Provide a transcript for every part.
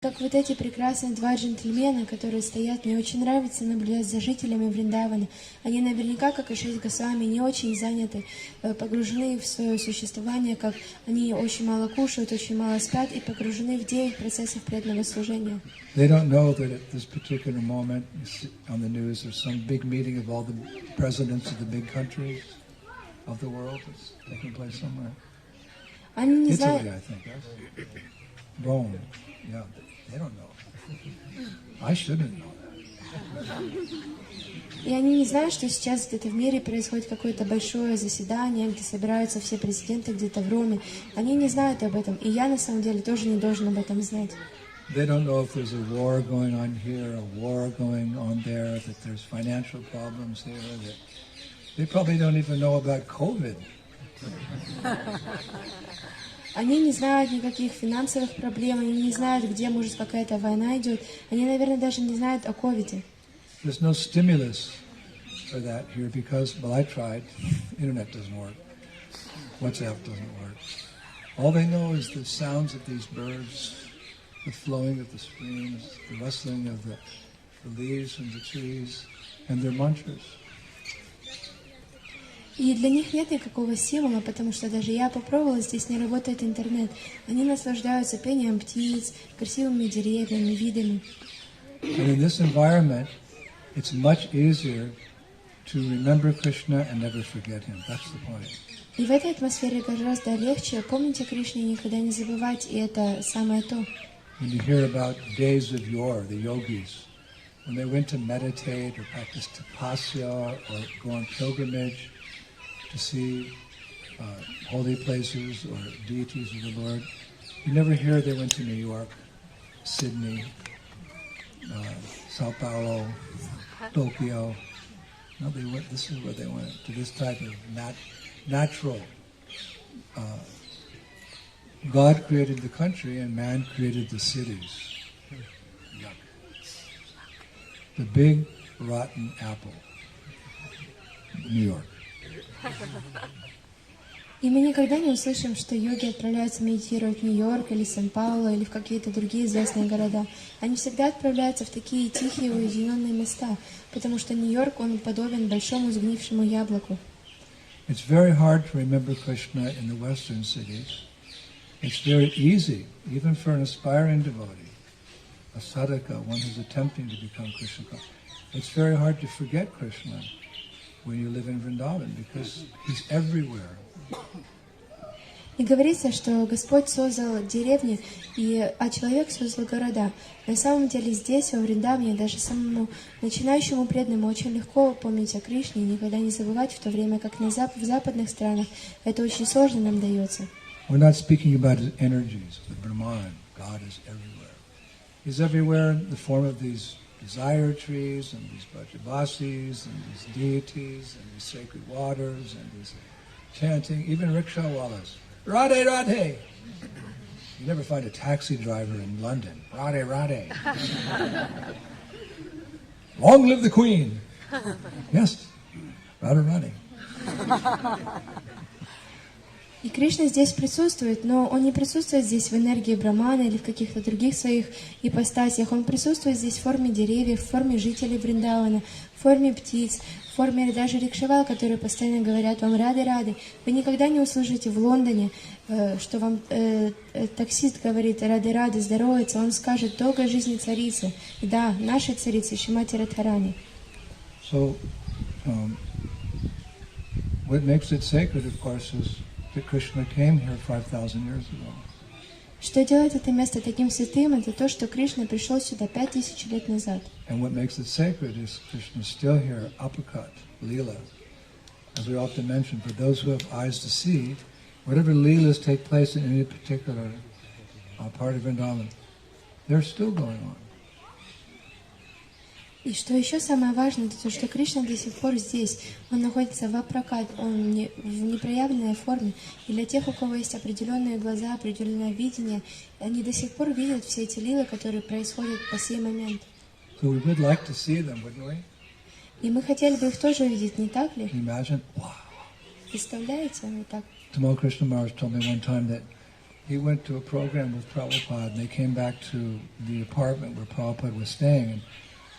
Как вот эти прекрасные два джентльмена, которые стоят, мне очень нравится наблюдать за жителями Вриндавана. Они наверняка, как и 6 Госвами, не очень заняты, погружены в свое существование, как они очень мало кушают, очень мало спят и погружены в 9 процессов преданного служения. They don't know that at this particular moment on the news there's some big meeting of all the presidents of the big countries of the world that's taking place somewhere. Они не знают... Italy, I think, yes? Rome, yeah. They don't know. I shouldn't know that. И они не знают, что сейчас где-то в мире происходит какое-то большое заседание, где собираются все президенты где-то в Роме. Они не знают об этом, и я на самом деле тоже не должен об этом знать. They don't know if there's a war going on here, a war going on there, that there's financial problems here. That they probably don't even know about COVID. Они не знают никаких финансовых проблем, они не знают, где, может, какая-то война идет. Они, наверное, даже не знают о ковиде. There's no stimulus for that here because, well, I tried. Internet doesn't work. WhatsApp doesn't work. All they know is the sounds of these birds, the flowing of the streams, the rustling of the leaves from the trees, and their mantras. И для них нет никакого стимула, потому что даже я попробовала, здесь не работает интернет. Они наслаждаются пением птиц, красивыми деревьями, видами. And in this environment, it's much easier to remember Krishna and never forget him. That's the point. И в этой атмосфере гораздо легче помнить о Кришне и никогда не забывать, и это самое то. When you hear about days of yore, the yogis, when they went to meditate or practice tapasya or go on pilgrimage to see holy places or deities of the Lord, you never hear they went to New York, Sydney, Sao Paulo, Tokyo. No, they went. This is where they went, to this type of natural. God created the country and man created the cities. Yuck. The big rotten apple, New York. И мы никогда не услышим, что йоги отправляются медитировать в Нью-Йорк или Сан-Пауло или в какие-то другие известные города. Они всегда отправляются в такие тихие, уединенные места, потому что Нью-Йорк, он подобен большому сгнившему яблоку. It's very hard to remember Krishna in the Western cities. It's very easy, even for an aspiring devotee, a sadhaka, one who's attempting to become Krishna. It's very hard to forget Krishna when you live in Vrindavan because he's everywhere. И говорится, что Господь создал деревни, а человек создал города. На самом деле здесь, во Вриндаване, даже самому начинающему преданному очень легко помнить о Кришне и никогда не забывать, в то время как в западных странах это очень сложно нам дается. We're not speaking about his energies, the Brahman. God is everywhere. He's everywhere in the form of these desire trees and these Brajavasis and these deities and these sacred waters and these chanting, even rickshaw-wallas. Radhe, Radhe! You never find a taxi driver in London. Radhe, Radhe! Long live the Queen! Yes, Radhe, Radhe. И Кришна здесь присутствует, но он не присутствует здесь в энергии Брахмана или в каких-то других своих ипостасях. Он присутствует здесь в форме деревьев, в форме жителей Вриндавана, в форме птиц, в форме даже рикшавал, которые постоянно говорят вам «рады-рады». Вы никогда не услышите в Лондоне, что вам таксист говорит «рады-рады», здоровается. Он скажет «долгой жизни царицы». И да, нашей царицы Шримати Радхарани. So, what makes it sacred, of course, is that Krishna came here 5,000 years ago. Что делает это место таким святым, это то, что Кришна пришел сюда 5000 лет назад. And what makes it sacred is Krishna still here, apakat, lila. As we often mention, for those who have eyes to see, whatever leelas take place in any particular part of Vrindavan, they're still going on. И что еще самое важное, это то, что Кришна до сих пор здесь. Он находится в апракат, он в непроявленной форме. И для тех, у кого есть определенные глаза, определенное видение, они до сих пор видят все эти лилы, которые происходят по сей момент. So we would like to see them, wouldn't we? И мы хотели бы их тоже увидеть, не так ли? Imagine, wow. Представляете, вот так. Tamal Krishna Maharaj told me one time that he went to a program with Prabhupada, and they came back to the apartment where Prabhupada was staying. And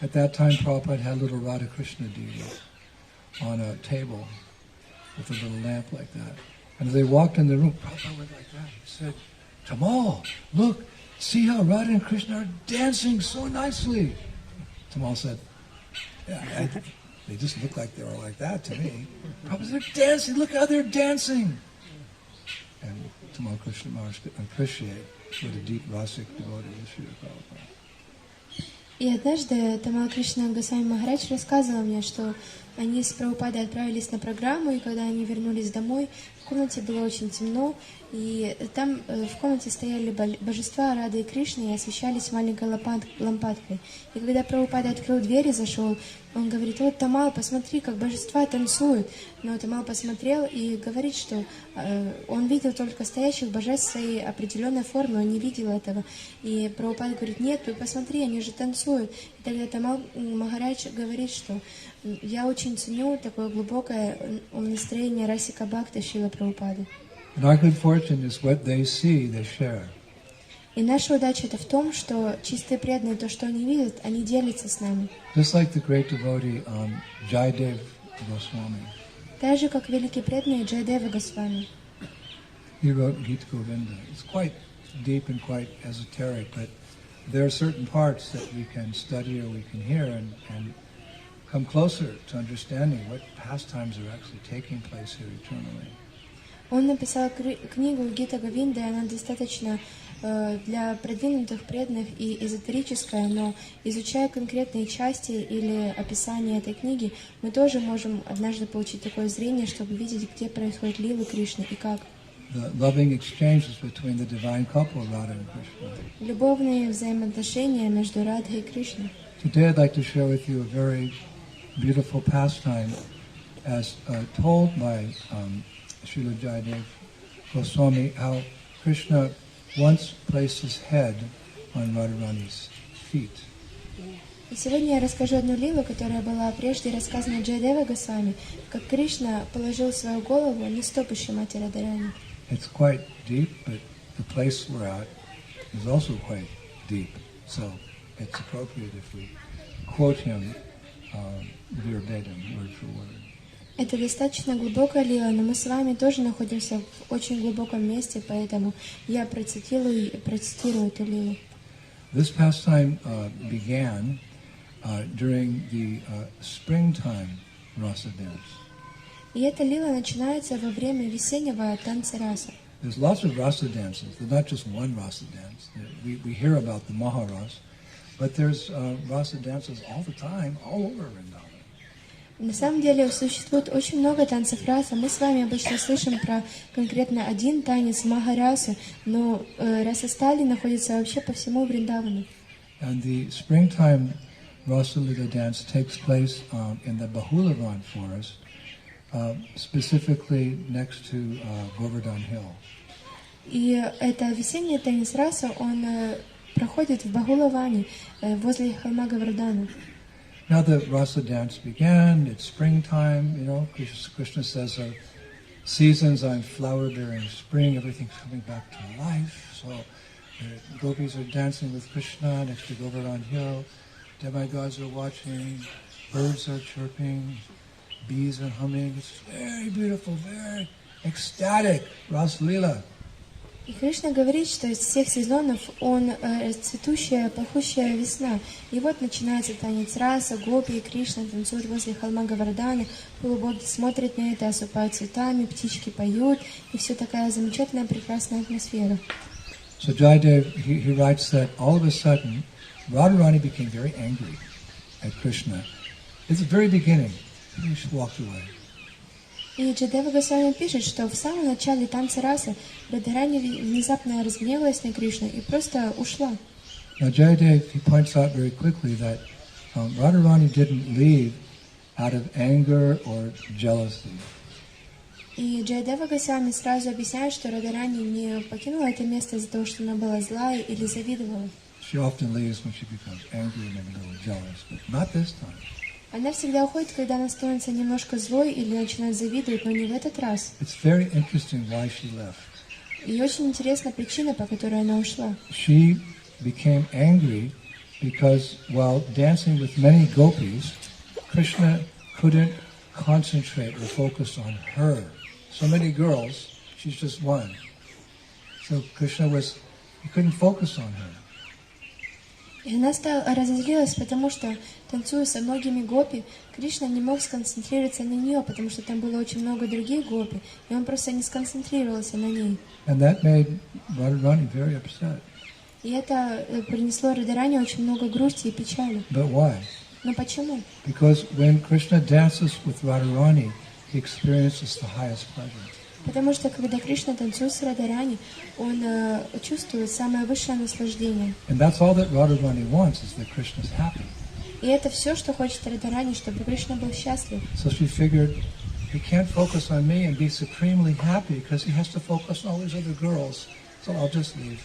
at that time, Prabhupada had a little Radha Krishna deity on a table with a little lamp like that. And as they walked in the room, Prabhupada went like that. He said, Tamal, look, see how Radha and Krishna are dancing so nicely. Tamal said, yeah, they just look like they were like that to me. Prabhupada said, they're dancing, look how they're dancing. And Tamal Krishna Maharaj could appreciate what a deep rasic devotee is Srila Prabhupada. И однажды Тамал Кришна Госвами Махарадж рассказывал мне, что они с Прабхупадой отправились на программу, и когда они вернулись домой, в комнате было очень темно, и там в комнате стояли божества Рады и Кришны и освещались маленькой лампадкой. И когда Прабхупада открыл дверь и зашел, он говорит: вот, Тамал, посмотри, как божества танцуют. Но Тамал посмотрел и говорит, что он видел только стоящих божеств в своей определенной форме, он не видел этого. И Прабхупада говорит: нет, ты посмотри, они же танцуют. И тогда Тамал Махарадж говорит, что я очень ценю такое глубокое настроение Расика Бхакти Шрилы Прабхупады. And our good fortune is what they see, they share. И наша удача это в том, что чистые преданные, то, что они видят, они делятся с нами. Just like the great devotee Jayadev Goswami. Так же, как великий преданный Джайадева Госвами. He wrote Gita Govinda. It's quite deep and quite esoteric, but there are certain parts that we can study or we can hear and come closer to understanding what pastimes are actually taking place here eternally. Он написал книгу Гита Говинда, и она достаточно для продвинутых преданных и эзотерическая, но изучая конкретные части или описание этой книги, мы тоже можем однажды получить такое зрение, чтобы видеть, где происходят лилы Кришны и как. Любовные взаимоотношения между Радхой и Кришной. Today I'd like to share with you a very beautiful pastime as told by Srila Jayadev Goswami, how Krishna once placed his head on Radharani's feet. И сегодня я расскажу одну лилу, которая была прежде рассказана Джайадева Госвами, как Кришна положил свою голову на стопище матери Радharani. It's quite deep, but the place we're at is also quite deep, so it's appropriate if we quote him verbatim, word for word. Это достаточно глубокая лила, но мы с вами тоже находимся в очень глубоком месте, поэтому я процитирую эту лилу. This pastime began during the springtime rasa dance. И эта лила начинается во время весеннего танца раса. There's lots of rasa dances. There's not just one rasa dance. We hear about the Maharas, but there's rasa dances all the time, all over Vrindavan. На самом деле существует очень много танцев раса. Мы с вами обычно слышим про конкретно один танец Махарасы, но расастали находится вообще по всему Вриндавану. And the springtime Rasa Lila dance takes place in the Bahulavan forest, specifically next to Govardhan Hill. И это весенний танец раса, он проходит в Бахулаване, возле холма Гавардана. Now the rasa dance began, it's springtime, you know, Krishna says seasons on flower-bearing spring, everything's coming back to life. So the gopis are dancing with Krishna next to Govardhan Hill, demigods are watching, birds are chirping, bees are humming. It's very beautiful, very ecstatic, Rasa Lila. И Кришна говорит, что из всех сезонов он цветущая, пахущая весна. И вот начинается танец раса, гопи и Кришна танцуют возле холма Гавардана, полубоги смотрят на это, осыпают цветами, птички поют, и все такая замечательная, прекрасная атмосфера. So Jayadev, he writes that all of a sudden, Radharani became very angry at Krishna. It's the very beginning. She walked away. И Джайадева Госвами пишет, что в самом начале танца раса Радхарани внезапно разгневалась на Кришну и просто ушла. Now Jayadev, he points out very quickly that Radharani didn't leave out of anger or jealousy. И Джайадева Госвами сразу объясняет, что Радхарани не покинула это место из-за того, что она была злая или завидовала. She often leaves when she becomes angry and maybe a little jealous, but not this time. Она всегда уходит, когда она становится немножко злой или начинает завидовать, но не в этот раз. It's very interesting why she left. И очень интересна причина, по которой она ушла. She became angry because while dancing with many gopis, Krishna couldn't concentrate or focus on her. So many girls, she's just one. So Krishna he couldn't focus on her. И она разозлилась, потому что, танцуя со многими гопи, Кришна не мог сконцентрироваться на нее, потому что там было очень много других гопи, и он просто не сконцентрировался на ней. And that made Radharani very upset. И это принесло Радхарани очень много грусти и печали. But why? Но почему? Because when Krishna dances with Radharani, he experiences the highest pleasure. Потому что, когда Кришна танцует с Радхарани, он чувствует самое высшее наслаждение. And that's all that Radharani wants, is that Krishna's happy. И это все, что хочет Радхарани, чтобы Кришна был счастлив. So she figured, he can't focus on me and be supremely happy because he has to focus on all these other girls, so I'll just leave.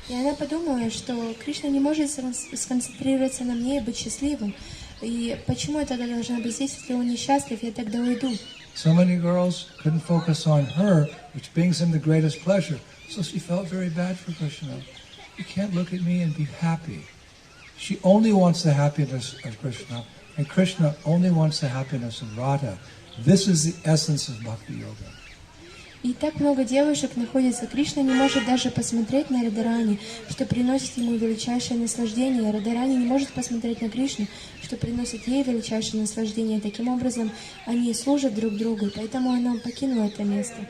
И она подумала, что Кришна не может сконцентрироваться на мне и быть счастливым. И почему я тогда должна быть здесь, если он несчастлив, я тогда уйду. So many girls couldn't focus on her, which brings him the greatest pleasure. So she felt very bad for Krishna. You can't look at me and be happy. She only wants the happiness of Krishna, and Krishna only wants the happiness of Radha. This is the essence of Bhakti Yoga. И так много девушек находится. Кришна не может даже посмотреть на Радхарани, что приносит ему величайшее наслаждение. Радхарани не может посмотреть на Кришну, что приносит ей величайшее наслаждение. Таким образом, они служат друг другу, поэтому она покинула это место.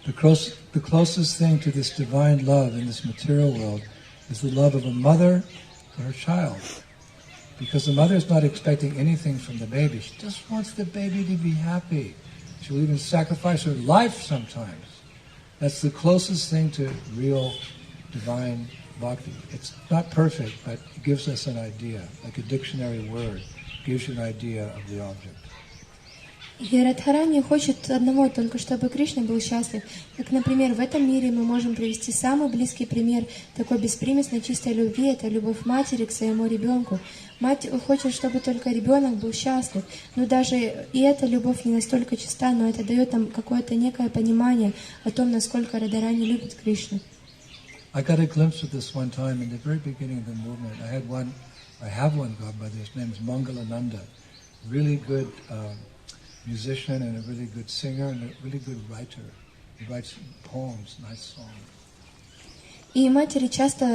The closest thing to this divine love in this material world is the love of a mother for her child. Because the mother is not expecting anything from the baby. She just wants the baby to be happy. She'll even sacrifice her life sometimes. That's the closest thing to real divine bhakti. It's not perfect, but it gives us an idea, like a dictionary word, gives you an idea of the object. И Радхарани хочет одного, только чтобы Кришна был счастлив. Как, например, в этом мире мы можем привести самый близкий пример такой беспримесной чистой любви. Это любовь матери к своему ребенку. Мать хочет, чтобы только ребенок был счастлив. Но даже и эта любовь не настолько чиста, но это дает нам какое-то некое понимание о том, насколько Радхарани любит Кришну. I got a glimpse of this one time in the very beginning of the movement. I have one godbrother. His name is Mangalananda. Really good musician and a really good singer and a really good writer. He writes poems, nice songs. И матери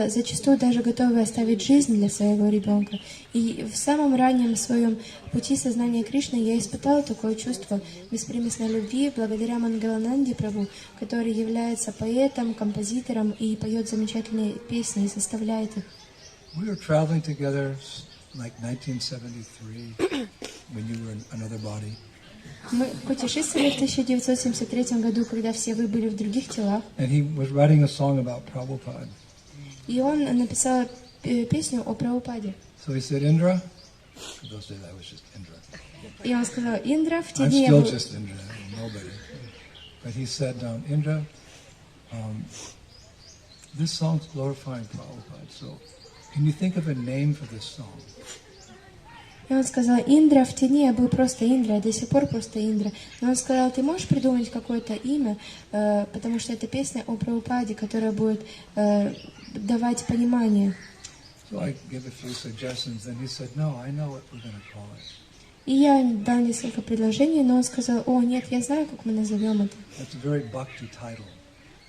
зачастую даже готовы оставить жизнь для своего ребенка. И в самом раннем своем пути сознания Кришны я испытала такое чувство беспримесной любви благодаря Мангалананде Прабху, который является поэтом, композитором и поет замечательные песни и составляет их. We were traveling together like 1973 when you were in another body. Мы путешествовали в 1973 году, когда все вы были в других телах. And he was writing a song about Prabhupada. И он написал песню о Прабхупаде. So he said, Indra, for those days I was just Indra. И он сказал, Индра, в те I'm дни я still был... just Indra, nobody. But he said, Indra, this song's glorifying Prabhupada, so can you think of a name for this song? И он сказал, Индра, в те дни я был просто Индра, я до сих пор просто Индра. Но он сказал, ты можешь придумать какое-то имя, потому что это песня о Прабхупаде, которая будет давать понимание. So I gave a few suggestions, and he said, no, I know what we're going to call it. И я дал несколько предложений, но он сказал, о, нет, я знаю, как мы назовем это. That's a very bhakti title.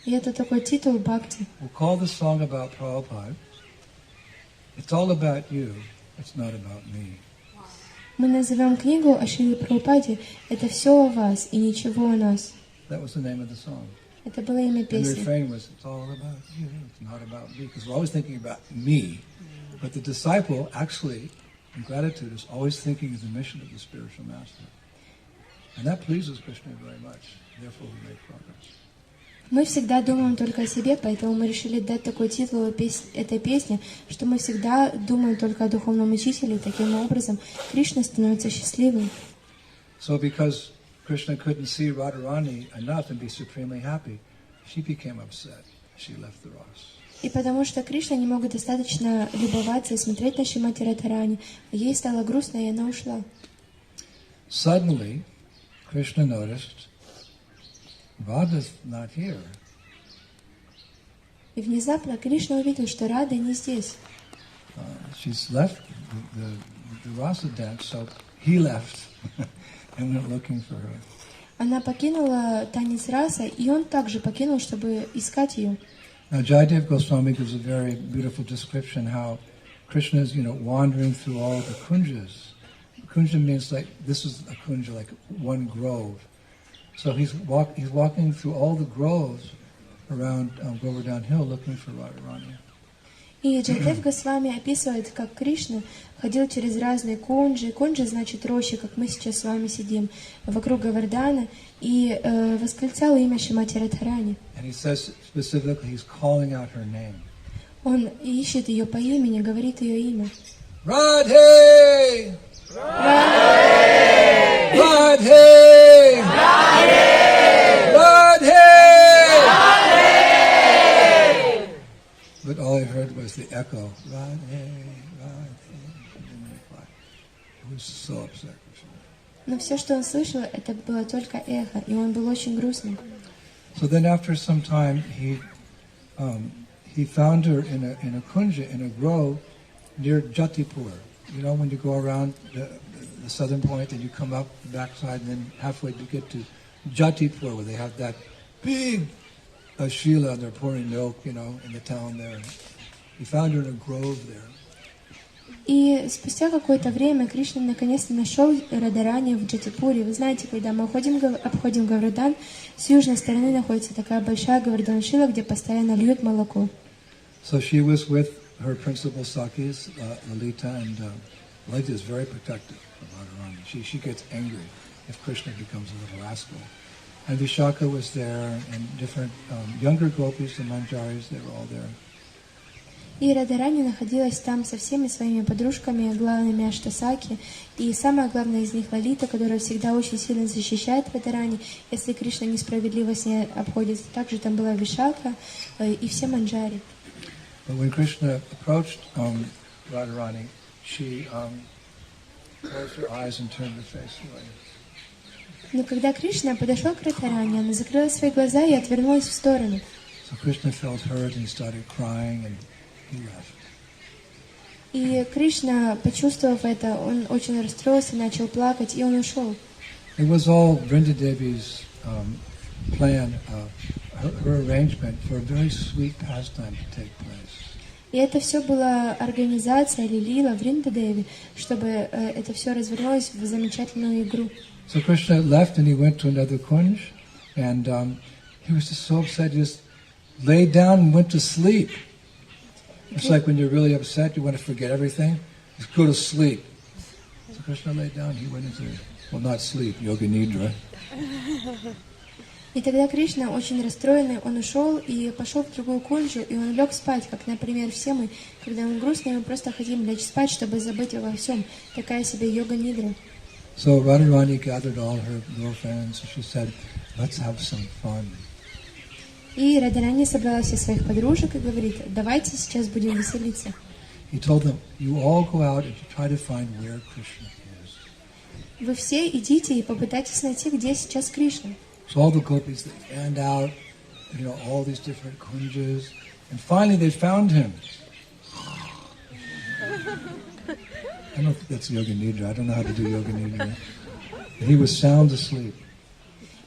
И это такой титул Бхакти. We'll call the song about Prabhupada. It's all about you, it's not about me. Мы назовем книгу о Шриле Прабхупаде «Это все о вас и ничего о нас». That was the name of the song. Это было имя And the песни. refrain was, it's all about you, it's not about me. Because we're always thinking about me. But the disciple, actually, in gratitude, is always thinking of the mission of the spiritual master. And that pleases Krishna very much. Therefore, we make progress. Мы всегда думаем только о себе, поэтому мы решили дать такой титул этой песни, что мы всегда думаем только о духовном учителе, и таким образом Кришна становится счастливым. So because Krishna couldn't see Radharani enough and be supremely happy, she became upset. She left the Rasa. И потому что Кришна не мог достаточно любоваться и смотреть на Шримати Радхарани, ей стало грустно, и она ушла. Suddenly, Krishna noticed, Radha's not here. И внезапно Кришна увидел, что Рада не здесь. She's left the rasa dance, so he left and went looking for her. Она покинула танец раса, и он также покинул, чтобы искать ее. Now Jayadeva Goswami gives a very beautiful description how Krishna is, wandering through all the kunjas. Kunja means like, this is a kunja, like one grove. So he's walking through all the groves around Govardhan Hill looking for Radharani. И Джайадев Госвами описывает, как Кришна ходил через разные кунджи. Кунджи значит рощи, как мы сейчас с вами сидим, вокруг Гавардана, и восклицал имя Шримати Радхарани. And he says specifically he's calling out her name. Он ищет ее по имени, говорит ее имя. Radhe! Радhe! Radhe! Radhe! But all I heard was the echo. Radhe, Radhe. She didn't reply. He was so upset. Но все, что он слышал, это было только эхо, и он был очень грустным. So then after some time, he found her in a kunja, in a grove near Jatipur. You know, when you go around the southern point, and you come up the backside, and then halfway you get to Jatipur, where they have that big Shrila, and they're pouring milk, in the town there. He found her in a grove there. И спустя какое-то время Кришна наконец-то нашел Радharani в Джатипуре. Вы знаете, когда мы обходим Гавардан, с южной стороны находится такая большая Гавардан-шила, где постоянно льют молоко. So she was with her principal Sakis, Lalita, and Lalita is very protective of Radharani. She gets angry if Krishna becomes a little rascal. And Vishaka was there, and different younger gopis, the manjaris, they were all there. И Радharani находилась там со всеми своими подружками, главными Аштасаки, и самая главная из них Лалита, которая всегда очень сильно защищает Радharani, если Кришна несправедливо с ней обходится. Также там была Вишака и все манджари. But when Krishna approached Radharani, she closed her eyes and turned her face away. Но когда Кришна подошел к Радхарани, она закрыла свои глаза и отвернулась в сторону. So Krishna felt hurt and he started crying and he left. И Кришна, почувствовав это, он очень расстроился, начал плакать, и он ушел. It was all Vrinda Devi's plan, her arrangement for a very sweet pastime to take place. И это все была организация или лила Вринда Деви, чтобы это все развернулось в замечательную игру. So Krishna left and he went to another kunj, and he was just so upset, he just laid down and went to sleep. It's like when you're really upset, you want to forget everything, just go to sleep. So Krishna laid down, he went into, well, not sleep, yoga nidra. И тогда Кришна, очень расстроенный, он ушел и пошел в другую кунджу, и он лег спать, как, например, все мы, когда мы грустные, мы просто хотим лечь спать, чтобы забыть обо всем. Такая себе йога-нидра. So Radharani gathered all her girlfriends, and she said, let's have some fun. И Радharani собрала всех своих подружек и говорит, давайте сейчас будем веселиться. He told them, you all go out and try to find where Krishna is. Вы все идите и попытайтесь найти, где сейчас Кришна. So all the gopis, they fanned out, all these different kunjas, and finally they found him. I don't think that's yoga nidra. I don't know how to do yoga nidra. He was sound asleep.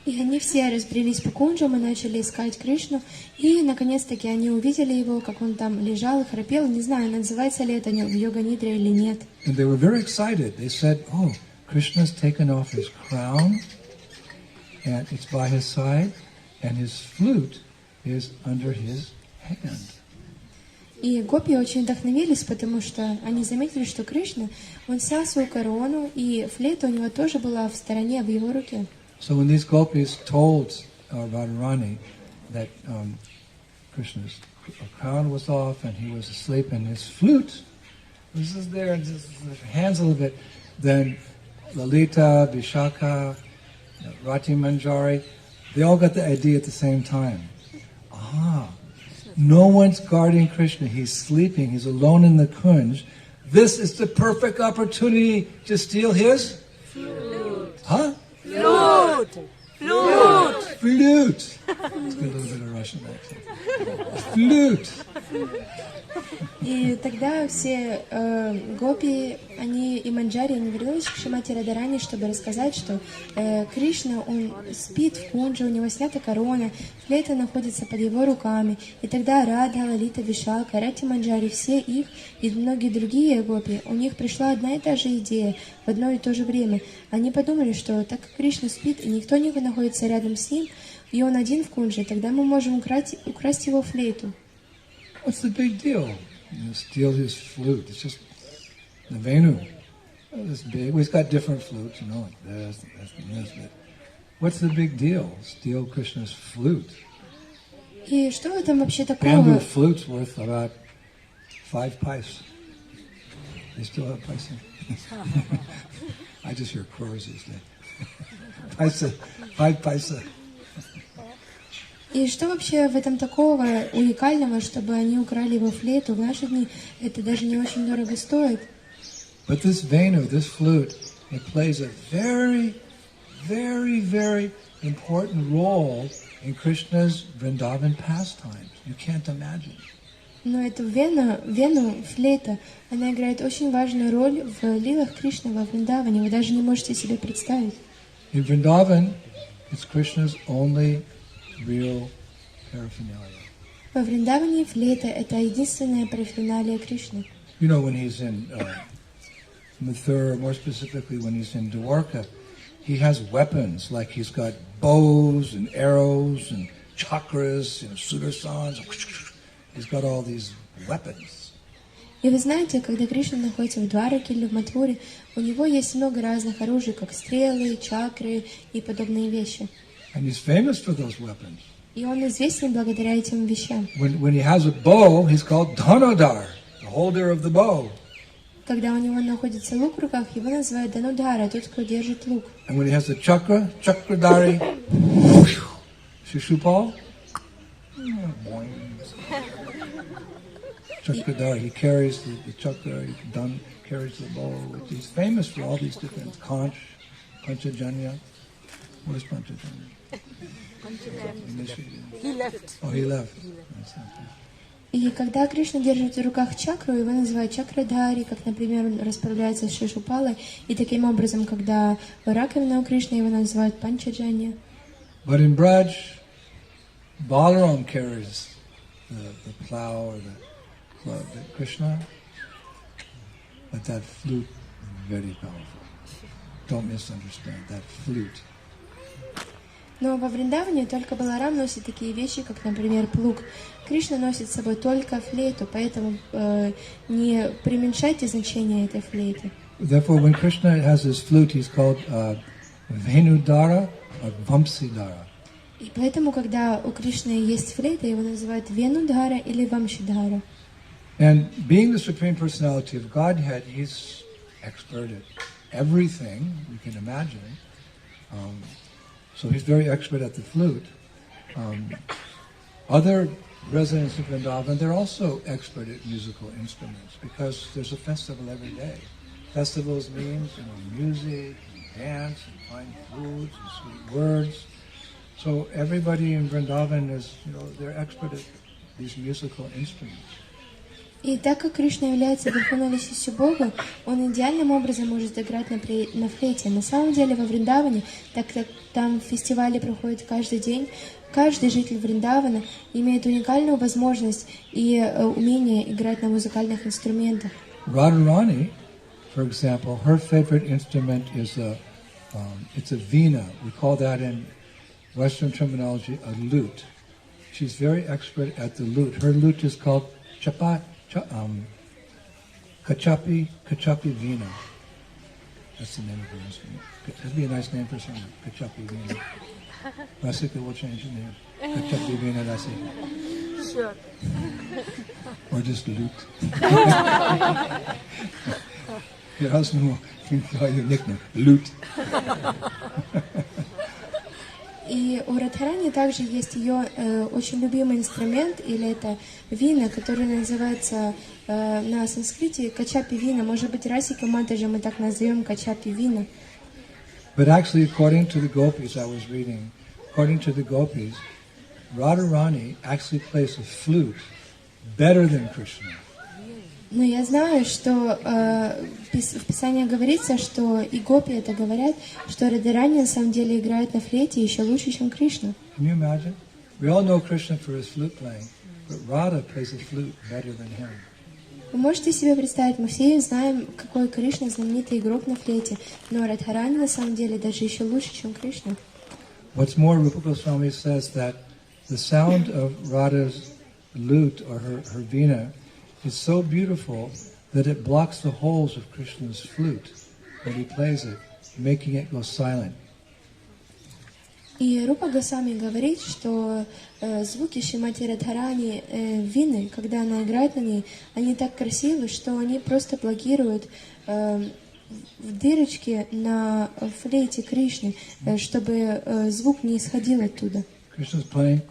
И они все разбрелись по кунджам и начали искать Кришну. И, наконец-таки, они увидели его, как он там лежал и храпел. Не знаю, называется ли это йога-нидра или нет. And they were very excited. They said, oh, Krishna's taken off his crown, and it's by his side, and his flute is under his hand. И гопи очень вдохновились, потому что они заметили, что Кришна, он снял свою корону, и флейта у него тоже была в стороне, в его руке. So when these gopis told Radharani that Krishna's crown was off and he was asleep and his flute was just there and just hands a little bit, then Lalita, Vishaka, Rati Manjari, they all got the idea at the same time. No one's guarding Krishna. He's sleeping. He's alone in the kunj. This is the perfect opportunity to steal his flute. Huh? Flute! Flute! flute. Let's get a little bit of Russian accent. Flute. И тогда все гопи, они и манджари, они вернулись к Шримати Радхарани, чтобы рассказать, что Кришна, он спит в кунже, у него снята корона, флейта находится под его руками. И тогда Радха, Лалита, Вишака, Рати Манджари, все их и многие другие гопи, у них пришла одна и та же идея в одно и то же время. Они подумали, что так как Кришна спит, и никто не находится рядом с ним, и он один в кунже, тогда мы можем украсть его флейту. What's the big deal? Steal his flute. It's just the Venu. This big. We've got different flutes, you know, like this, but what's the big deal? Steal Krishna's flute. И что в этом вообще такого? Bamboo flute's worth about 5 paise. They still have paise. I just hear crores these days. Paise, 5 paise. И что вообще в этом такого уникального, чтобы они украли его флейту? В наши дни это даже не очень дорого стоит. But this Venu, this flute, it plays a very, very, very important role in Krishna's Vrindavan pastimes. You can't imagine. Но эту вену, флейта, она играет очень важную роль в лилах Кришны во Вриндаване. Вы даже не можете себе представить. In Vrindavan, it's Krishna's only real paraphernalia. Во Вриндаване флейта — это единственная параферналия Кришны. You know, when he's in Mathura, more specifically when he's in Dwarka, he has weapons, like he's got bows and arrows and chakras, sudarsans. He's got all these weapons. И вы знаете, когда Кришна находится в Двараке или в Матхуре, у него есть много разных оружий, как стрелы, чакры и подобные вещи. And he's famous for those weapons. И он известен благодаря этим вещам. When he has a bow, he's called Dhanodhar, the holder of the bow. Когда у него находится лук в руках, его называют Данудара, тот, кто держит лук. And when he has a chakra, Chakradhari, Shishupal, Chakradhari, he carries the chakra, he carries the bow. He's famous for all these different conch, Panchajanya. Where's Panchajanya? He left. Oh, he left. И когда Кришна держит в руках чакру, его называют чакрадхари, как, например, он расправляется с Шишупалой. И таким образом, когда раковина у Кришны, его называют Панчаджанья. But in Braj, Balaram carries the plow or the club, the Krishna. But that flute is very powerful. Don't misunderstand that flute. Но во Вриндаване только Баларам носит такие вещи, как, например, плуг. Кришна носит с собой только флейту, поэтому не преуменьшайте значение этой флейты. Therefore, when Krishna has his flute, he's called Venudara or Vamsidara. И поэтому, когда у Кришны есть флейта, его называют Венудхара или Вамшидхара. And being the Supreme Personality of Godhead, he's expert at everything you can imagine. So he's very expert at the flute. Other residents of Vrindavan, they're also expert at musical instruments because there's a festival every day. Festivals means, music, and dance, and fine foods, and sweet words. So everybody in Vrindavan is, they're expert at these musical instruments. И так как Кришна является верховной личностью Бога, он идеальным образом может играть на флейте. На самом деле во Вриндаване, так как там фестивали проходят каждый день, каждый житель Вриндавана имеет уникальную возможность и умение играть на музыкальных инструментах. Radharani, for example, her favorite instrument is it's a veena. We call that in Western terminology a lute. She's very expert at the lute. Her lute is called Kachapi Veena. That's the name of her instrument. That'd be a nice name for someone. Kachapi Veena. Rasika will change the name. Kachapi Veena Rasika. Sure. Or just lute. Your husband will call you a nickname. Lute. И у Радхарани также есть ее очень любимый инструмент, или это вина, который называется на санскрите качапи вина. Может быть, Расика Матаджа мы так назовем качапи вина. But actually, according to the gopis I was reading, according to the gopis, Radharani actually plays a flute better than Krishna. Но я знаю, что в Писании говорится, что и гопи это говорят, что Радхарани на самом деле играет на флейте еще лучше, чем Кришна. Can you imagine? We all know Krishna for his flute playing, but Radha plays the flute better than him. Вы можете себе представить, мы все знаем, какой Кришна знаменитый игрок на флейте, но Радхарани на самом деле даже еще лучше, чем Кришна. What's more, Rupa Goswami says that the sound of Radha's lute or her veena is so beautiful that it blocks the holes of Krishna's flute when he plays it, making it go silent. И Рупа Госвами говорит, что звуки Шримати Радхарани вины, когда она играет на ней, они так красивы, что они просто блокируют дырочки на флейте Кришны, чтобы звук не исходил оттуда. Krishna's playing,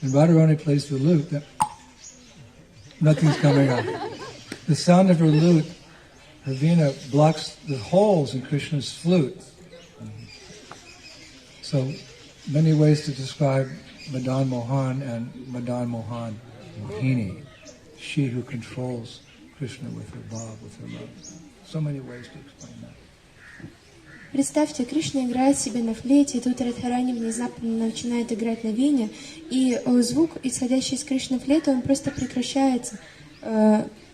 and Radharani plays the lute. Nothing's coming out. The sound of her lute, her veena, blocks the holes in Krishna's flute. So, many ways to describe Madan Mohan and Madan Mohan Mohini, she who controls Krishna with her bhav, with her love. So many ways to explain that. Представьте, Кришна играет себе на флейте, и тут Радхарани внезапно начинает играть на вине, и звук, исходящий из Кришны флейты, он просто прекращается.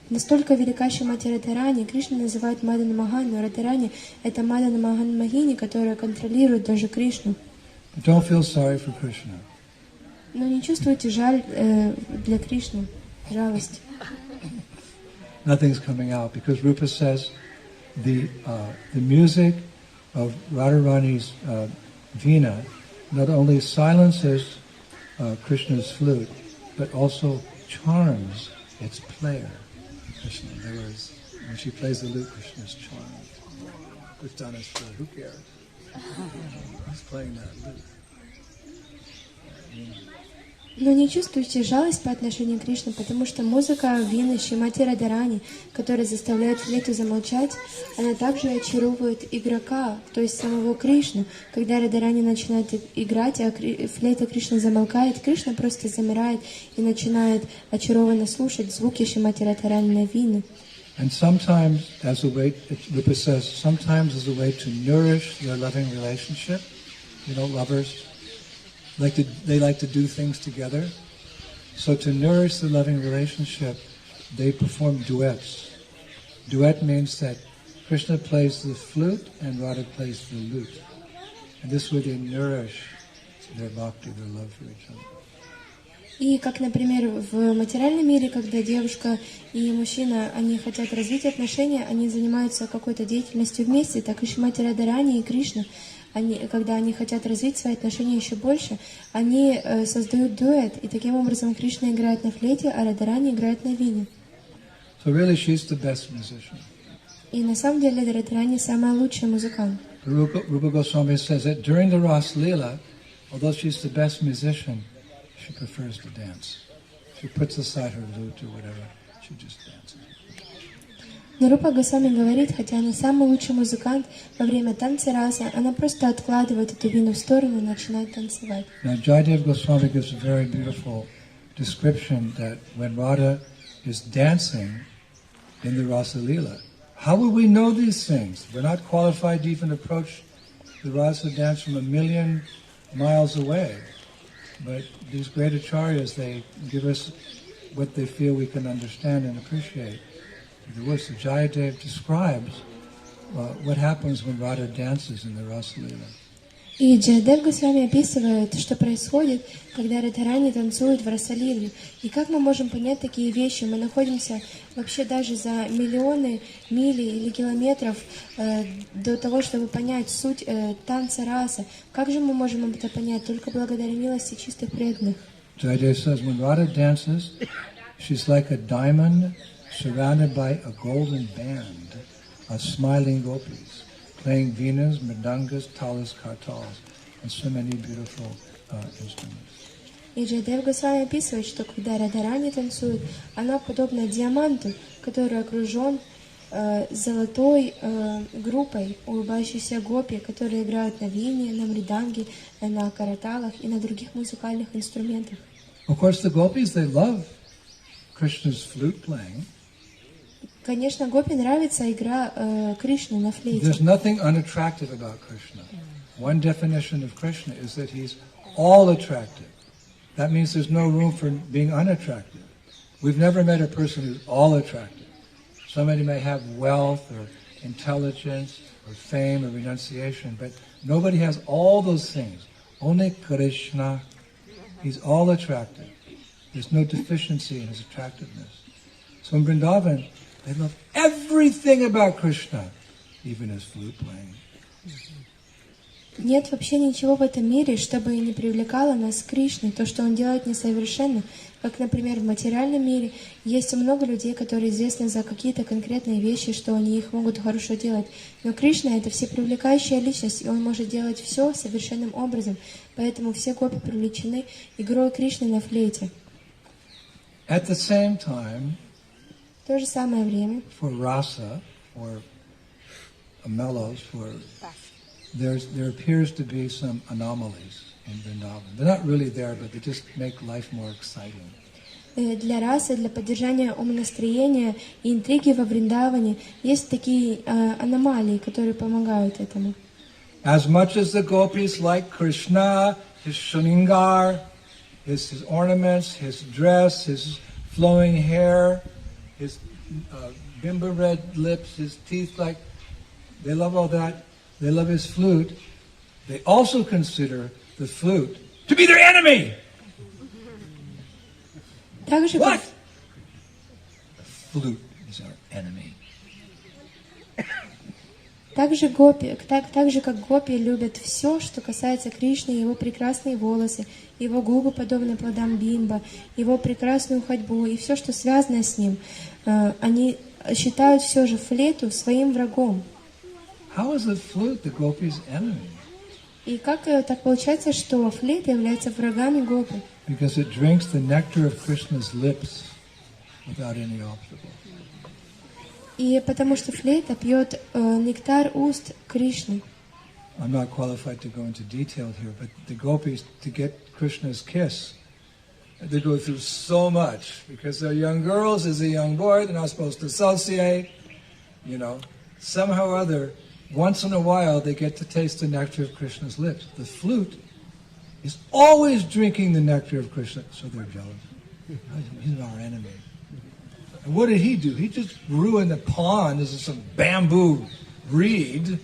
Настолько велика Шримати Радхарани, Кришна называет Мадан Махан, но Радхарани — это Мадан Махан Могини, которая контролирует даже Кришну. Don't feel sorry for Krishna. Но не чувствуйте жаль для Кришны, жалость. Nothing's coming out because Rupa says the music of Radharani's veena not only silences Krishna's flute, but also charms its player, Krishna. In other words, when she plays the lute, Krishna's charmed. Puts down his flute. Who cares? He's playing that lute. Но не чувствуйте жалость по отношению к Кришне, потому что музыка вины Шримати Радхарани, которая заставляет флейту замолчать, она также очаровывает игрока, то есть самого Кришну. Когда Радхарани начинает играть, а флейта Кришны замолкает, Кришна просто замирает и начинает очарованно слушать звуки Шримати Радхарани на вины. And sometimes, as a way, Rupa says, sometimes as a way to nourish their loving relationship, lovers, they like to do things together. So to nourish the loving relationship, they perform duets. Duet means that Krishna plays the flute and Radha plays the lute. And this way they nourish their bhakti, their love for each other. И как, например, в материальном мире, когда девушка и мужчина, они хотят развить отношения, они занимаются какой-то деятельностью вместе, так и Шримати Радхарани и Кришна, когда они хотят развить свои отношения еще больше, они создают дуэт, и таким образом Кришна играет на флейте, а Радхарани играет на вине. So really she's the best musician. И на самом деле Радхарани самая лучшая музыкант. Rupa Goswami says that during the Ras Leela, although she's the best musician, she prefers to dance. She puts aside her lute or whatever, she just dances. Но Рупа Госвами говорит, хотя она самый лучший музыкант, во время танца раса, она просто откладывает эту вину в сторону и начинает танцевать. Now Jayadev Goswami gives a very beautiful description that when Radha is dancing in the Rasa Leela, how will we know these things? We're not qualified to even approach the Rasa dance from 1,000,000 miles away. But these great acharyas, they give us what they feel we can understand and appreciate. The words of Jayadev describes what happens when Radha dances in the Rasa Leela. И Джайадев Госвами описывает, что происходит, когда Радхарани танцует в Расалиле. И как мы можем понять такие вещи? Мы находимся вообще даже за миллионы миль или километров до того, чтобы понять суть танца раса. Как же мы можем это понять? Только благодаря милости чистых преданных. Jayadev says, when Radha dances, she's like a diamond surrounded by a golden band of smiling gopis, playing veenas, mridangas, talas, kartals, and so many beautiful instruments. И Джайадев Госвами описывает, что когда Радхарани танцует, она подобна диаманту, который окружен золотой группой улыбающейся гопи, которые играют на вине, на мриданге, на караталах и на других музыкальных инструментах. Of course, the gopis, they love Krishna's flute playing. Конечно, гопи нравится игра Кришны на флейте. There's nothing unattractive about Krishna. One definition of Krishna is that he's all attractive. That means there's no room for being unattractive. We've never met a person who's all attractive. Somebody may have wealth or intelligence or fame or renunciation, but nobody has all those things. Only Krishna. He's all attractive. There's no deficiency in his attractiveness. So in Vrindavan, they love everything about Krishna, even his flute playing. Нет вообще ничего в этом мире, чтобы не привлекало нас к Кришне, то, что он делает несовершенно. Как, например, в материальном мире есть много людей, которые известны за какие-то конкретные вещи, что они их могут хорошо делать. Но Кришна — это всепривлекающая личность, и он может делать все совершенным образом. Поэтому все гопи привлечены игрой Кришны на флейте. At the same time, В то же самое время, for rasa, or mellows, there appears to be some anomalies in Vrindavan. They're not really there, but they just make life more exciting. Для расы, для поддержания умонастроения и интриги во Вриндаване есть такие аномалии, которые помогают этому. As much as the gopis like Krishna, his shringar, his ornaments, his dress, his flowing hair, his bimba red lips, his teeth, they love all that. They love his flute. They also consider the flute to be their enemy. What? The flute is our enemy. Так же, как гопи любят все, что касается Кришны, его прекрасные волосы, его губы, подобные плодам бимба, его прекрасную ходьбу и все, что связано с ним. Они считают все же флейту своим врагом. How is the flute the gopis' enemy? И как так получается, что флейта является врагами гопи? Because it drinks the nectar of Krishna's lips without any obstacle. И потому что флейта пьет нектар уст Кришны. I'm not qualified to go into detail here, but the gopis, to get Krishna's kiss, they go through so much because they're young girls, as a young boy, they're not supposed to associate, somehow or other. Once in a while, they get to taste the nectar of Krishna's lips. The flute is always drinking the nectar of Krishna, so they're jealous. He's our enemy. And what did he do? He just grew in the pond as some bamboo reed.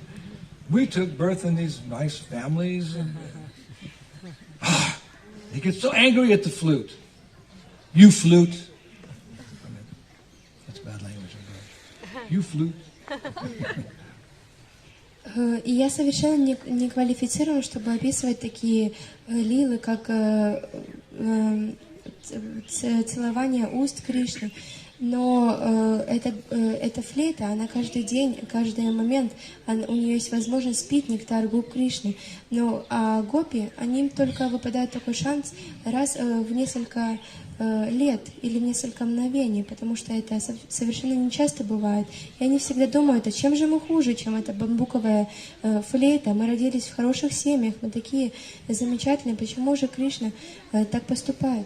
We took birth in these nice families. And, he gets so angry at the flute. You flute. That's bad language. You flute. И я совершенно не квалифицирован, чтобы описывать такие лилы, как целование уст Кришны. Но эта флейта, она каждый день, каждый момент, у нее есть возможность пить нектар губ Кришны. Но гопи, им только выпадает такой шанс раз в несколько лет или в несколько мгновений, потому что это совершенно не часто бывает. И они всегда думают, а чем же мы хуже, чем эта бамбуковая флейта? Мы родились в хороших семьях, мы такие замечательные. Почему же Кришна так поступает?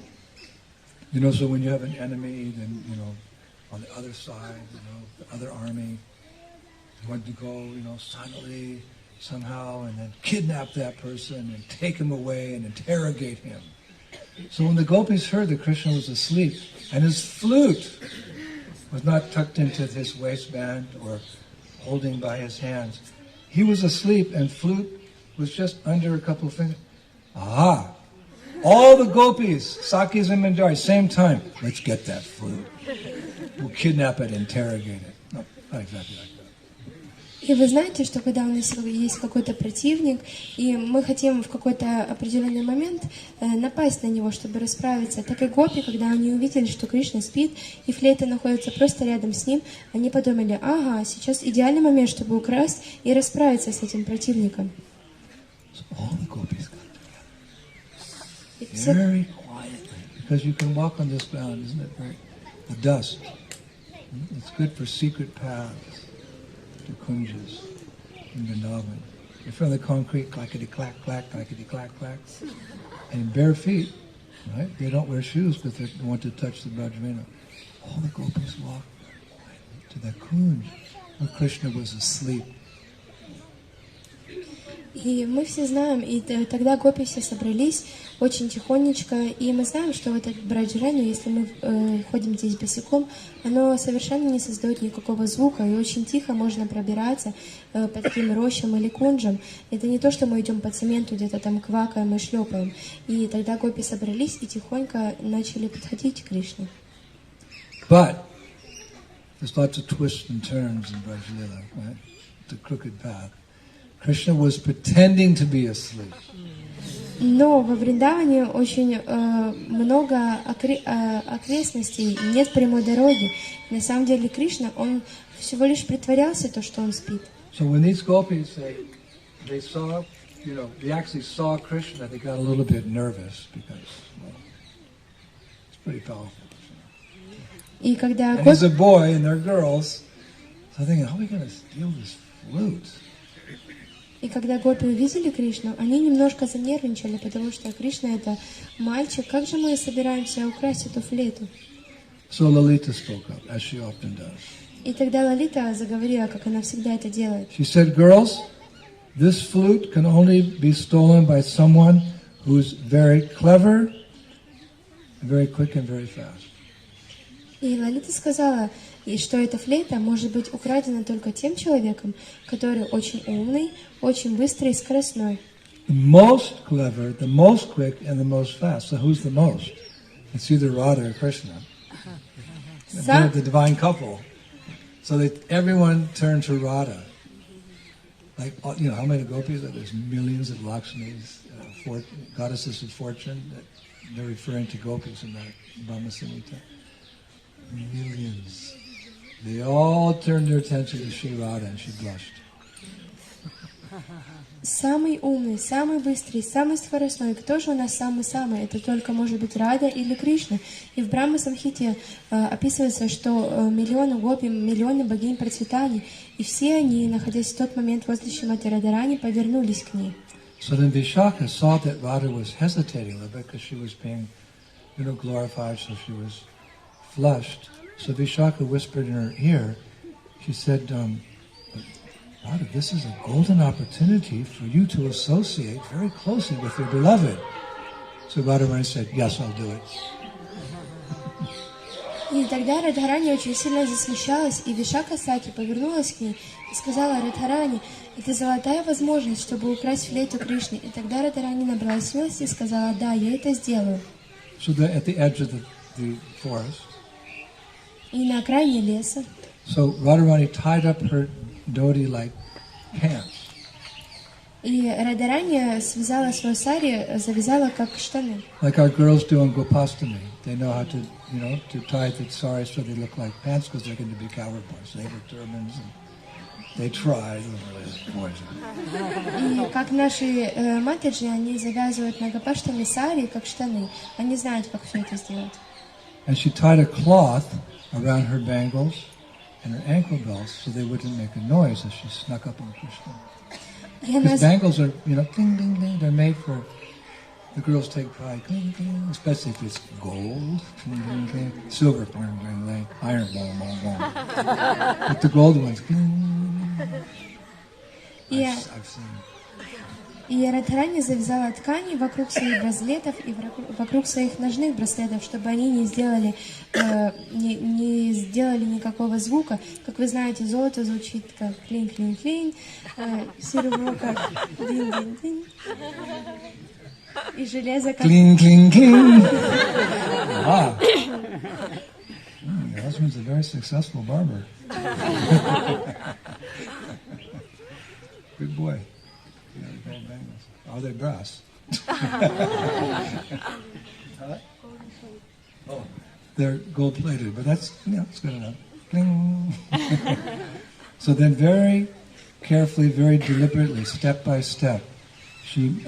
So when you have an enemy, then, on the other side, the other army, you want to go, silently, somehow, and then kidnap that person and take him away and interrogate him. So when the gopis heard that Krishna was asleep and his flute was not tucked into his waistband or holding by his hands, he was asleep and flute was just under a couple of fingers. Aha! All the gopis, Sakis and Mandaris, same time. Let's get that flute. We'll kidnap it, interrogate it. No, not exactly like that. И вы знаете, что когда у нас есть какой-то противник, и мы хотим в какой-то определенный момент напасть на него, чтобы расправиться, так и гопи, когда они увидели, что Кришна спит, и флейта находится просто рядом с ним, они подумали, ага, сейчас идеальный момент, чтобы украсть и расправиться с этим противником. So all the gopis got together, very quietly, because you can walk on this ground, isn't it? The dust. It's good for secret paths to kunjas in Vrindavan. They're from the concrete, clackety-clack, clack, clackety-clack, clack. And bare feet, right? They don't wear shoes because they want to touch the Brajavena. All the gopis walk to the kunj where Krishna was asleep. И мы все знаем, и тогда гопи все собрались очень тихонечко, и мы знаем, что вот это браджарани, если мы ходим здесь босиком, оно совершенно не создает никакого звука, и очень тихо можно пробираться по таким рощам или кунджам. Это не то, что мы идем по цементу, где-то там квакаем и шлепаем. И тогда гопи собрались и тихонько начали подходить к Кришне. But there's lots of twists and turns in Braj-lila, right? The crooked path. Krishna was pretending to be asleep. Но во Вриндаване очень много окрестностей, нет прямой дороги. На самом деле Кришна, он всего лишь притворялся то, что он спит. So when these gopis they saw, they actually saw Krishna, they got a little bit nervous because, well, it's pretty powerful. И когда And he's a boy and they're girls, so thinking, how are we going to steal this flute? И когда гопи увидели Кришну, они немножко занервничали, потому что Кришна — это мальчик. Как же мы собираемся украсть эту флейту? So Lalita spoke up, as she often does. И тогда Лалита заговорила, как она всегда это делает. She said, girls, this flute can only be stolen by someone who's very clever, very quick and very fast. И Лалита сказала, что эта флейта может быть украдена только тем человеком, который очень умный, очень быстрый и скоростной. The most clever, the most quick, and the most fast. So who's the most? It's either Radha or Krishna. They're the divine couple. So everyone turned to Radha. Like, how many gopis? There's millions of Lakshmis, goddesses of fortune. They're referring to gopis in that Brahma Samhita. Millions. They all turned their attention to Sri Radha and she blushed. Самый умный, самый быстрый, самый скоростной. Кто же у нас самый-самый? Это только может быть Рада или Кришна. И в Брахма Самхите описывается, что миллионы гопи, миллионы богинь процветаний, и все они, находясь в тот момент возле Шримати Радхарани, повернулись к ней. So then Vishaka saw that Radha was hesitating a little bit because she was being, glorified, so she was flushed. So Vishaka whispered in her ear, she said, Radha, this is a golden opportunity for you to associate very closely with your beloved. So Radharani said, yes, I'll do it. И тогда Радхарани очень сильно засмущалась, и Вишака Саки повернулась к ней и сказала: Радхарани, это золотая возможность, чтобы украсть флейту Кришны. И тогда Радхарани набралась смелости и сказала: да, я это сделаю. So at the edge of the forest. И на окраине леса. So Radharani tied up her dhoti like pants. И Радхарани связала свою сари, завязала как штаны. Like our girls do in Gopastami. They know how to, to tie the sari so they look like pants because they're going to be coward boys. They wear turbans and they try. И как наши матери, они завязывают на гопаштами сари как штаны. Они знают, как все это сделать. And she tied a cloth around her bangles and her ankle belts so they wouldn't make a noise as she snuck up on Krishna. Because bangles are, ding, ding, ding. They're made for, the girls take pride, cling, cling, especially if it's gold, cling, cling, cling, silver, cling, cling, cling, iron, boom, boom, boom. But the gold ones, cling. I've seen. И Радхарани завязала ткани вокруг своих браслетов и вокруг своих ножных браслетов, чтобы они не сделали никакого звука. Как вы знаете, золото звучит как клин-клин-клин, серебро как дин-дин-дин, и железо как... Клин-клин-клин! Wow. Your husband's a very successful barber. Good boy. Are they brass? Oh, they're gold-plated, but that's, it's good enough. Bling. So then very carefully, very deliberately, step by step, she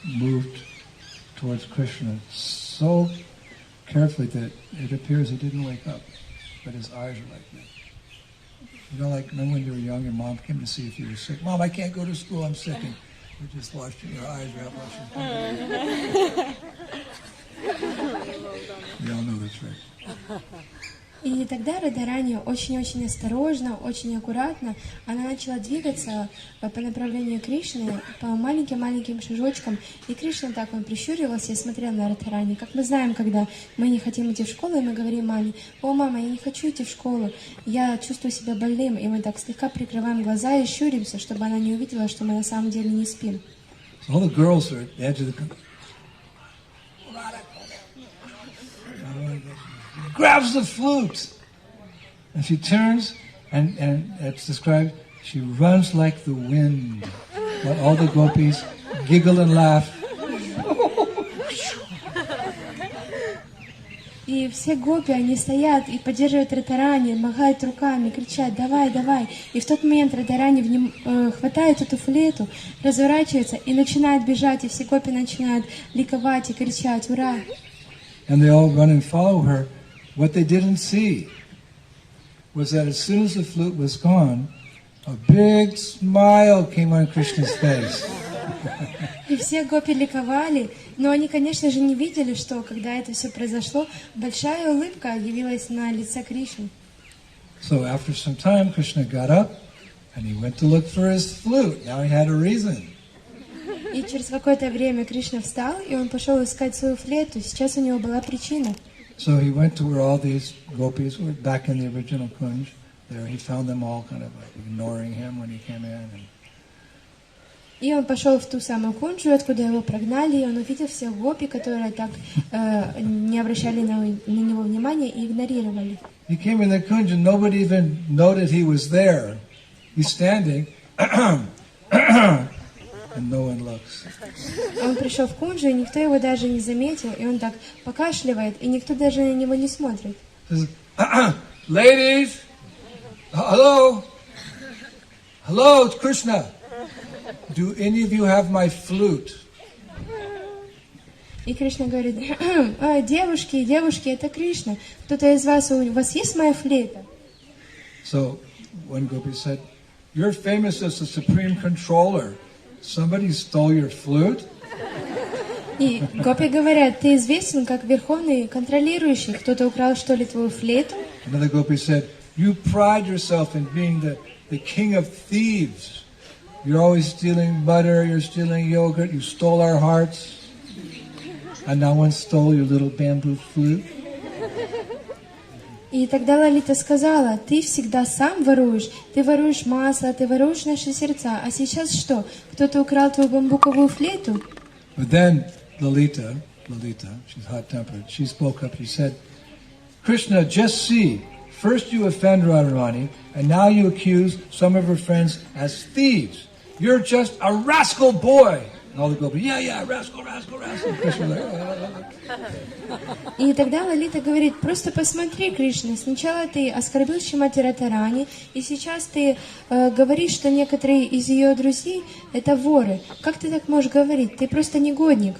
moved towards Krishna so carefully that it appears he didn't wake up. but his eyes are like this. You know, like remember when you were young, your mom came to see if you were sick. Mom, I can't go to school, I'm sick. And you're just watching, your eyes are up while she's You all know this, right? И тогда Радхарани очень-очень осторожно, очень аккуратно, она начала двигаться по направлению Кришны, по маленьким-маленьким шажочкам. И Кришна так, он прищуривался и смотрел на Радхарани. Как мы знаем, когда мы не хотим идти в школу, и мы говорим маме: «О, мама, я не хочу идти в школу, я чувствую себя больным». И мы так слегка прикрываем глаза и щуримся, чтобы она не увидела, что мы на самом деле не спим. So all the girls are at the edge of the... grabs the flute, and she turns, and it's described, she runs like the wind, while all the gopis giggle and laugh. И все гопи, они стоят и поддерживают Радхарани, махают руками, кричат: «Давай, давай!» И в тот момент Радхарани хватает эту флейту, разворачивается и начинает бежать, и все гопи начинают ликовать и кричать: «Ура!» And they all run and follow her. What they didn't see was that as soon as the flute was gone, a big smile came on Krishna's face. И все гопи ликовали, но они, конечно же, не видели, что, когда это все произошло, большая улыбка явилась на лице Кришны. So after some time, Krishna got up and he went to look for his flute. Now he had a reason. И через какое-то время Кришна встал, и он пошел искать свою флейту. Сейчас у него была причина. So he went to where all these gopis were back in the original kunj. There he found them all kind of like ignoring him when he came in. И он пошел в ту самую кунджу, откуда его прогнали, и он увидел всех гопи, которые так не обращали на него внимания и игнорировали. He came in the kunj and nobody even noted he was there. He's standing, and no one looks. Он пришел в кунджу, и никто его даже не заметил, и он так покашливает, и никто даже на него не смотрит. Ladies, hello, hello, it's Krishna. Do any of you have my flute? И Кришна говорит: девушки, девушки, это Кришна. Кто-то из вас, у вас есть моя флейта? So one gopi said, "You're famous as the supreme controller. Somebody stole your flute?" И гопи говорят: ты известен как верховный контролирующий. Кто-то украл, что ли, твою флейту? Another gopi said, "You pride yourself in being the king of thieves. You're always stealing butter, you're stealing yogurt, you stole our hearts. And now one stole your little bamboo flute." И тогда Лалита сказала: ты всегда сам воруешь, ты воруешь масло, ты воруешь наши сердца. А сейчас что? Кто-то украл твою бамбуковую флейту? But then Lalita, she's hot-tempered, she spoke up, she said, "Krishna, just see, first you offend Radharani, and now you accuse some of her friends as thieves. You're just a rascal boy." And all the gopis, yeah, rascal. Krishna like, И тогда Лалита говорит: просто посмотри, Кришна, сначала ты оскорбил Шримати Радхарани, и сейчас ты говоришь, что некоторые из ее друзей это воры. Как ты так можешь говорить? Ты просто негодник.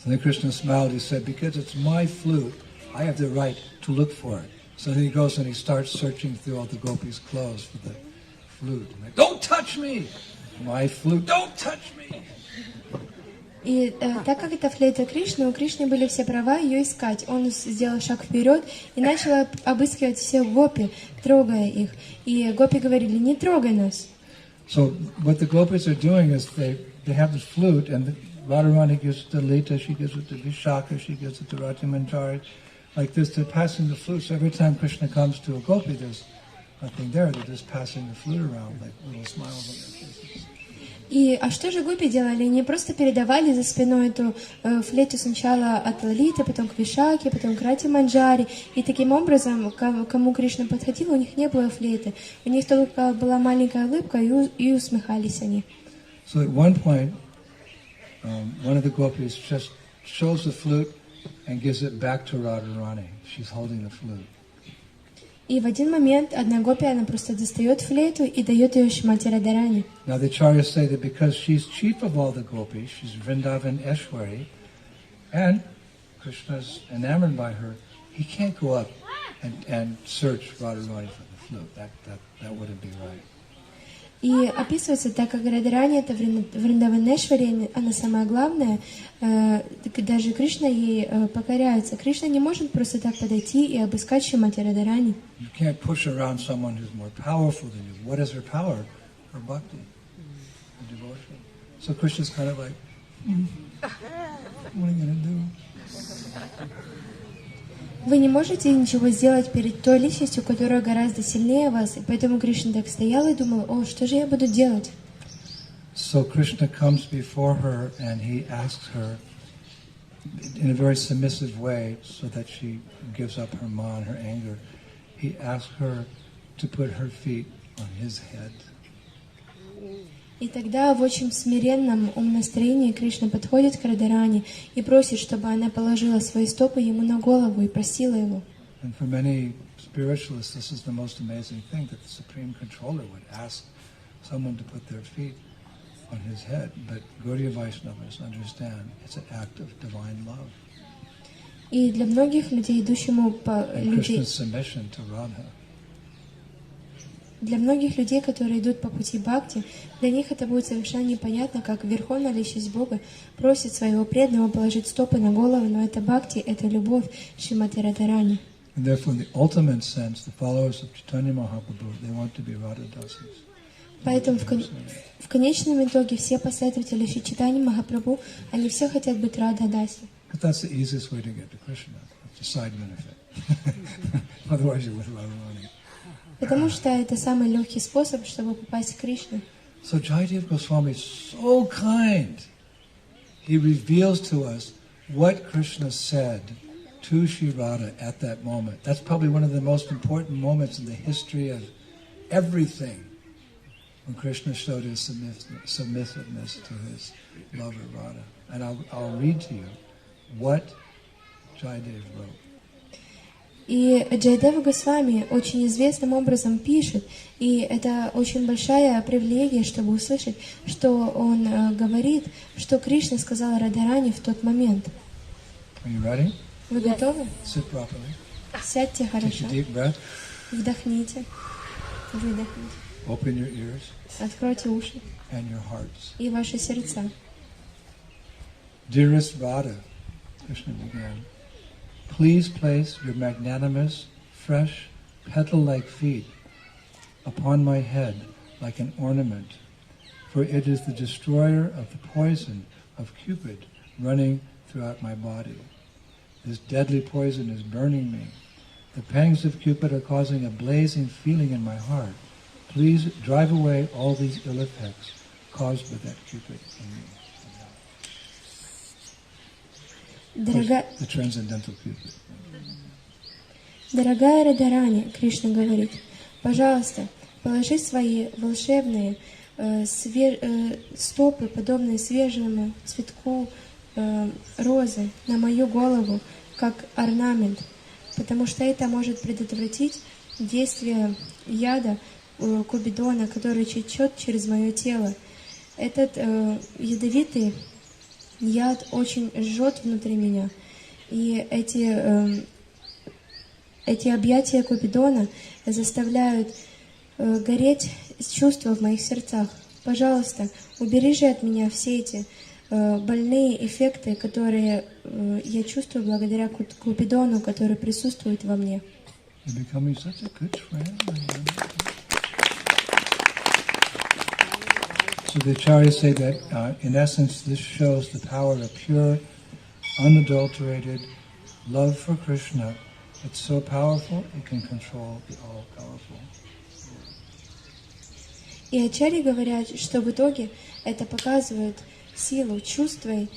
So then Krishna smiled, he said, "Because it's my flute, I have the right to look for it." So then he goes and he starts searching through all the gopis' clothes for the flute. Like, "Don't touch me! My flute, don't touch me!" И так как это флейта Кришны, у Кришны были все права ее искать. Он сделал шаг вперед и начал обыскивать всех гопи, трогая их. И гопи говорили: не трогай нас. So what the gopis are doing is they have this flute, and Radharani gives it to Lita, she gives it to Vishaka, she gives it to Ratimanjari. Like this, they're passing the flute. So every time Krishna comes to a gopi, there's nothing there. They're just passing the flute around, like little smiles on their faces. А что же гопи делали? Они просто передавали за спиной эту флейту сначала от Лалиты, потом к Вишаке, потом к Рати Манджари. И таким образом, кому Кришна подходил, у них не было флейты. У них только была маленькая улыбка, и усмехались они. So at one point, one of the gopis just shows the flute and gives it back to Radharani. She's holding the flute. И в один момент одна гопи, она просто достает флейту и дает ее Шримати Радхарани. Now the acharyas say that because she's chief of all the gopis, she's Vrindavan Eshwari, and Krishna's enamored by her, he can't go up and search Radharani for the flute. That wouldn't be right. И описывается, так как Радхарани это Вриндаванешвари, она самая главная, даже Кришна ей покоряется. Кришна не может просто так подойти и обыскать Шримати Радхарани. You can't push around someone who's more powerful than you. What is her power? Her bhakti, her devotion. So Krishna's kind of like, what are you going to do? Вы не можете ничего сделать перед той личностью, которая гораздо сильнее вас, и поэтому Кришна так стоял и думал, о, что же я буду делать? So Krishna comes before her and he asks her in a very submissive way so that she gives up her man, her anger. He asks her to put her feet on his head. И тогда в очень смиренном умонастроении Кришна подходит к Радхарани и просит, чтобы она положила свои стопы ему на голову и просила его. And for many spiritualists, this is the most amazing thing, that the Supreme Controller would ask someone to put their feet on his head. But Gaudiya Vaishnavas understand it's an act of divine love. И для многих людей, идущему по Krishna's submission to Radha. Для многих людей, которые идут по пути бхакти, для них это будет совершенно непонятно, как верховная личность Бога просит своего преданного положить стопы на голову, но это бхакти, это любовь Шримати Радхарани. And therefore, in the ultimate sense, the followers of Chaitanya Mahaprabhu, they want to be Radhadasis. Поэтому в конечном итоге все последователи Шри Чайтаньи Махапрабху, они все хотят быть Радха-даси. But that's the easiest way to get to Krishna. It's a side benefit. Otherwise, you're with Radharani. Потому что это самый легкий способ, чтобы попасть к Кришне. So Jayadeva Goswami is so kind. He reveals to us what Krishna said to Shri Radha at that moment. That's probably one of the most important moments in the history of everything, when Krishna showed his submissiveness to his lover Radha. And I'll read to you what Jayadeva wrote. И Джайадева Госвами очень известным образом пишет, и это очень большая привилегия, чтобы услышать, что он говорит, что Кришна сказал Радхарани в тот момент. Are you ready? Вы готовы? Sit properly. Сядьте хорошо. Take a deep breath. Вдохните. Выдохните. Open your ears Откройте уши and your hearts. и ваши сердца. Dearest Radha, Krishna began, please place your magnanimous, fresh, petal-like feet upon my head like an ornament, for it is the destroyer of the poison of Cupid running throughout my body. This deadly poison is burning me. The pangs of Cupid are causing a blazing feeling in my heart. Please drive away all these ill effects caused by that Cupid in me. The transcendental Cupid. Дорогая Радхарани, Кришна говорит, пожалуйста, положи свои волшебные стопы, подобные свежему цветку розы, на мою голову, как орнамент, потому что это может предотвратить действие яда Купидона, который течет через мое тело. Этот ядовитый яд очень жжет внутри меня, и эти объятия Купидона заставляют гореть чувства в моих сердцах. Пожалуйста, убери же от меня все эти больные эффекты, которые я чувствую благодаря Купидону, который присутствует во мне. So the acharyas say that, in essence, this shows the power of pure, unadulterated love for Krishna. It's so powerful, it can control the all-powerful. И ачарьи говорят, что в итоге это показывает силу чистой,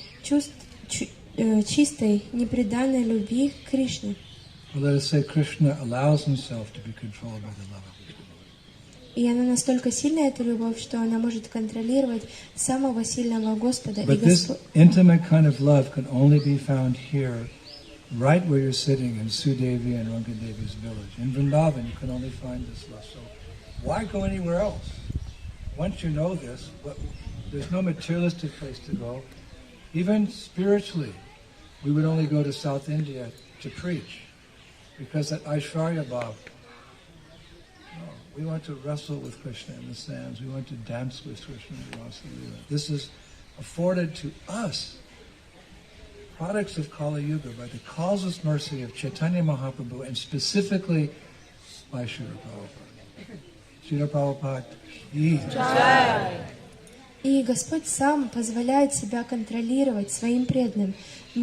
непреданной любви к Кришне. Well, let us say Krishna allows himself to be controlled by the love of Krishna. И она настолько сильная, эта любовь, что она может контролировать самого сильного Господа. But this intimate kind of love can only be found here, right where you're sitting in Sudevi and Rangadevi's village. In Vrindavan, you can only find this love. So why go anywhere else? Once you know this, there's no materialistic place to go. Even spiritually, we would only go to South India to preach. Because at Aishwarya Bhav, we want to wrestle with Krishna in the sands. We want to dance with Krishna in the Rasa Leela. This is afforded to us, products of Kali Yuga, by the causeless mercy of Chaitanya Mahaprabhu, and specifically by Srila Prabhupada. Srila Prabhupada ki jai. И Господь сам позволяет себя контролировать своим преданным.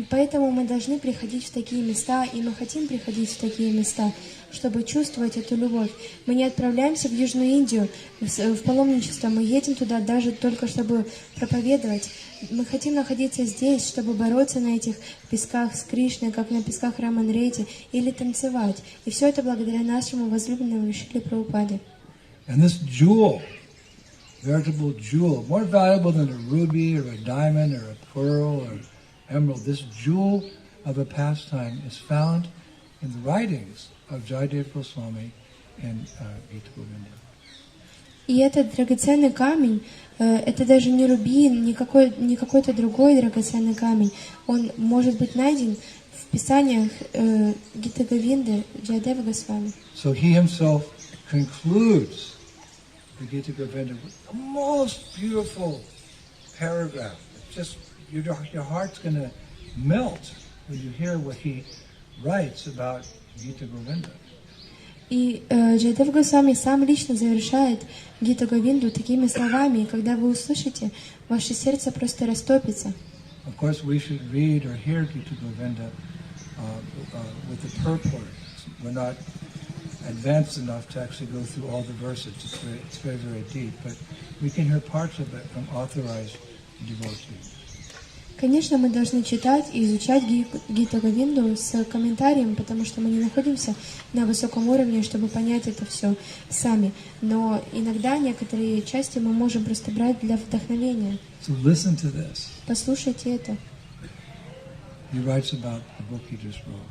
Поэтому мы должны приходить в такие места, и мы хотим приходить в такие места, чтобы чувствовать эту любовь. Мы не отправляемся в Южную Индию, в паломничество, мы едем туда даже только чтобы проповедовать. Мы хотим находиться здесь, чтобы бороться на этих песках с Кришной, как на песках Раман-Рети, или танцевать. И все это благодаря нашему возлюбленному Шриле Прабхупаде. And this jewel, veritable jewel, more valuable than a ruby or a diamond or a pearl or emerald, this jewel of a pastime is found in the writings of Jayadeva Goswami and Gita Govinda. И этот драгоценный камень, это даже не рубин, не какой-то другой драгоценный камень. Он может быть найден в писаниях Гита Говинды, Джайадева Госвами. So he himself concludes the Gita Govinda with the most beautiful paragraph. It's just your heart's going to melt when you hear what he writes about Gita Govinda. И Джайадев Госвами сам лично завершает Гита Говинду такими словами, и когда вы услышите, ваше сердце просто растопится. Of course, we should read or hear Gita Govinda with the purport. We're not advanced enough to actually go through all the verses. It's very, very deep. But we can hear parts of it from authorized devotees. Конечно, мы должны читать и изучать Гита Говинду с комментарием, потому что мы не находимся на высоком уровне, чтобы понять это все сами. Но иногда некоторые части мы можем просто брать для вдохновения. So listen to this. Послушайте это. He writes about the book he just wrote.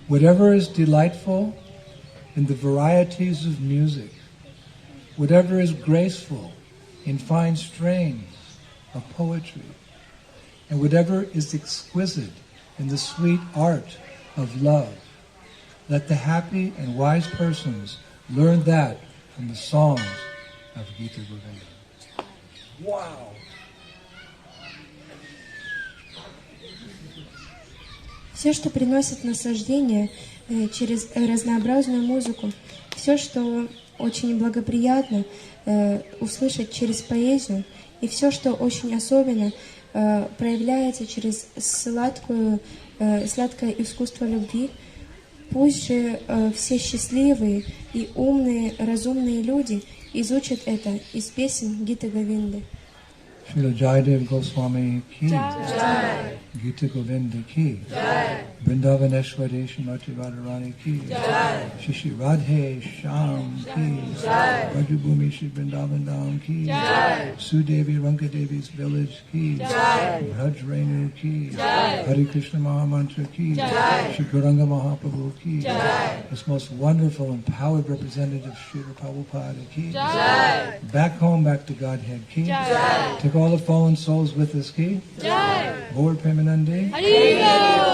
Whatever is delightful in the varieties of music, whatever is graceful in fine strains of poetry, and whatever is exquisite in the sweet art of love, let the happy and wise persons learn that from the songs of Gita Govinda. Wow! Все, что приносит наслаждение через разнообразную музыку, все, что очень благоприятно услышать через поэзию, и все, что очень особенно проявляется через сладкое искусство любви, пусть же все счастливые и умные, разумные люди изучат это из песен Гиты Говинды. Srila Jayadeva Goswami ki jai. Gita Govinda ki jai. Vrindavaneshwari Srimati Radharani ki jai. Shishi Radhe Shyam ki jai. Rajabhumi Shri Vrindavan Dham ki jai. Sudevi Rangadevi's village ki jai. Braj Renu ki jai. Hare Krishna Mahamantra ki jai. Shri Gauranga Mahaprabhu ki jai. This most wonderful and powered representative Srila Prabhupada ki jai. Back home, back to Godhead ki jai. Take all the fallen souls with us ki jai. Gaur Premanande.